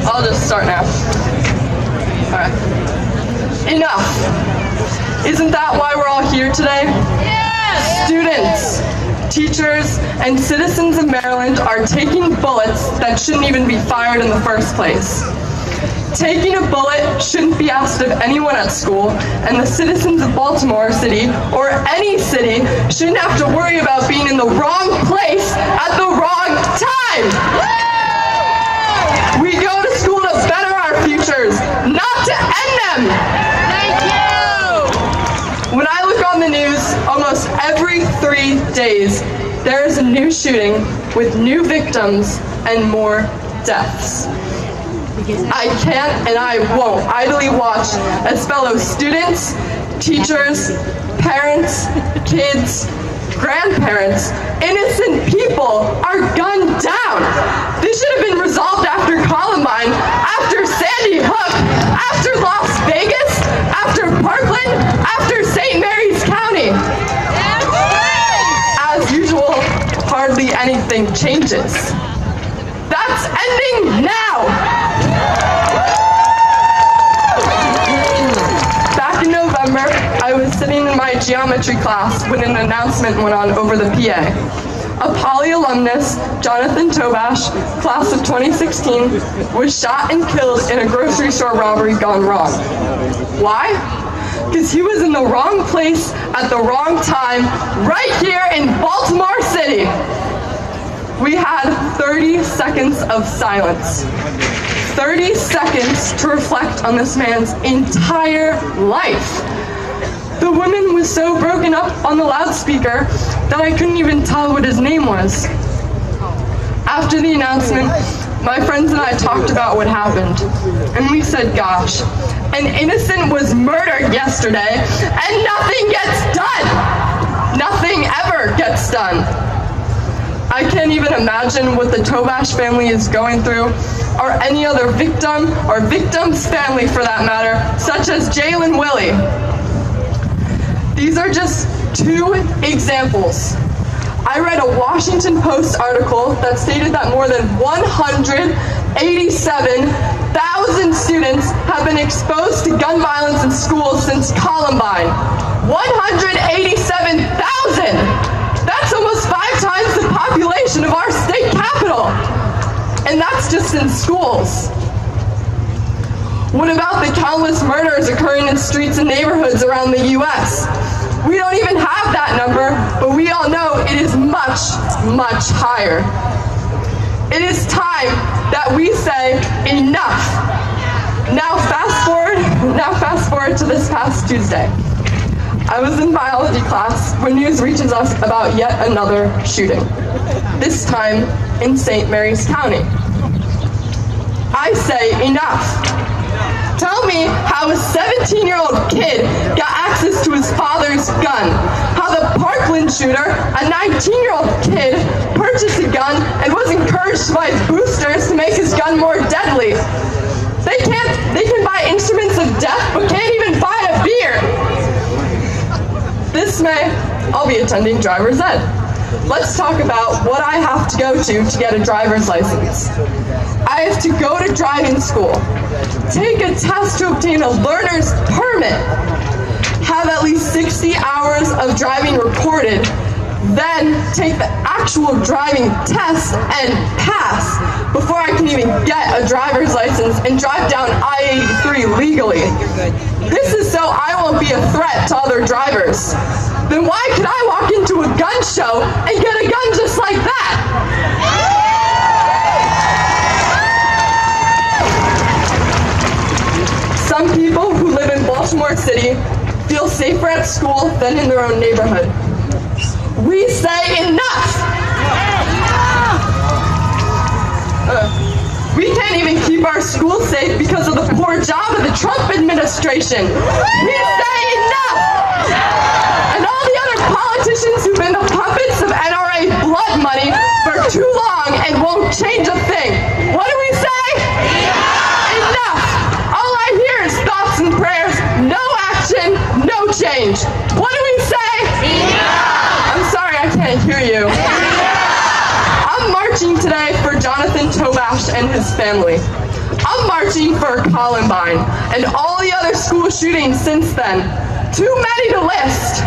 I'll just start now. Alright. Enough! Isn't that why we're all here today? Yes! Students, teachers, and citizens of Maryland are taking bullets that shouldn't even be fired in the first place. Taking a bullet shouldn't be asked of anyone at school, and the citizens of Baltimore City, or any city, shouldn't have to worry about being in the wrong place at the wrong time! We go to school to better our futures, not to end them! Thank you! When I look on the news, almost every 3 days, there is a new shooting with new victims and more deaths. I can't and I won't idly watch as fellow students, teachers, parents, kids, grandparents, innocent people are gunned down. This should have been resolved after Columbine, after Sandy Hook, after Las Vegas, after Parkland, after St. Mary's County. As usual, hardly anything changes. That's ending now! Back in November, I was sitting in my geometry class when an announcement went on over the PA. A Poly alumnus, Jonathan Tobash, class of 2016, was shot and killed in a grocery store robbery gone wrong. Why? Because he was in the wrong place at the wrong time, right here in Baltimore City. We had 30 seconds of silence. 30 seconds to reflect on this man's entire life. The woman was so broken up on the loudspeaker that I couldn't even tell what his name was. After the announcement, my friends and I talked about what happened, and we said, gosh, an innocent was murdered yesterday, and nothing gets done! Nothing ever gets done. I can't even imagine what the Tobash family is going through, or any other victim, or victim's family for that matter, such as Jalen Willie. These are just 2 examples. I read a Washington Post article that stated that more than 187,000 students have been exposed to gun violence in schools since Columbine. 187,000! That's almost 5 times the population of our state capital. And that's just in schools. What about the countless murders occurring in streets and neighborhoods around the U.S.? We don't even have that number, but we all know it is much, much higher. It is time that we say enough. Now fast forward to this past Tuesday. I was in biology class when news reaches us about yet another shooting, this time in St. Mary's County. I say enough. Tell me how a 17-year-old kid got access to his father's gun, how the Parkland shooter, a 19-year-old kid, purchased a gun and was encouraged by his boosters to make his gun more deadly. They can buy instruments of death, but can't even buy a beer. This May, I'll be attending driver's ed. Let's talk about what I have to go to get a driver's license. I have to go to driving school, take a test to obtain a learner's permit, have at least 60 hours of driving recorded, then take the actual driving test and pass before I can even get a driver's license and drive down I-83 legally. This is so I won't be a threat to other drivers. Then why could I walk into a gun show and get a gun just like that? Some people who live in Baltimore City feel safer at school than in their own neighborhood. We say enough! We can't even keep our schools safe because of the poor job of the Trump administration. We say enough! And all the other politicians who've been the puppets of NRA blood money for too long and won't change a thing. What do we say? Enough! All I hear is thoughts and prayers, no action, no change. What do we say? I'm sorry I can't hear you. I'm marching today for Jonathan Tobash. Tobash and his family. I'm marching for Columbine and all the other school shootings since then. Too many to list.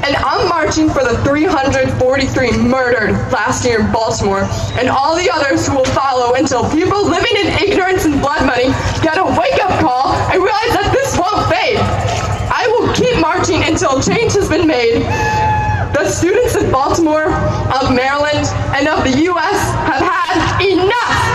And I'm marching for the 343 murdered last year in Baltimore and all the others who will follow until people living in ignorance and blood money get a wake-up call and realize that this won't fade. I will keep marching until change has been made. The students of Baltimore, of Maryland, and of the U.S. have had enough.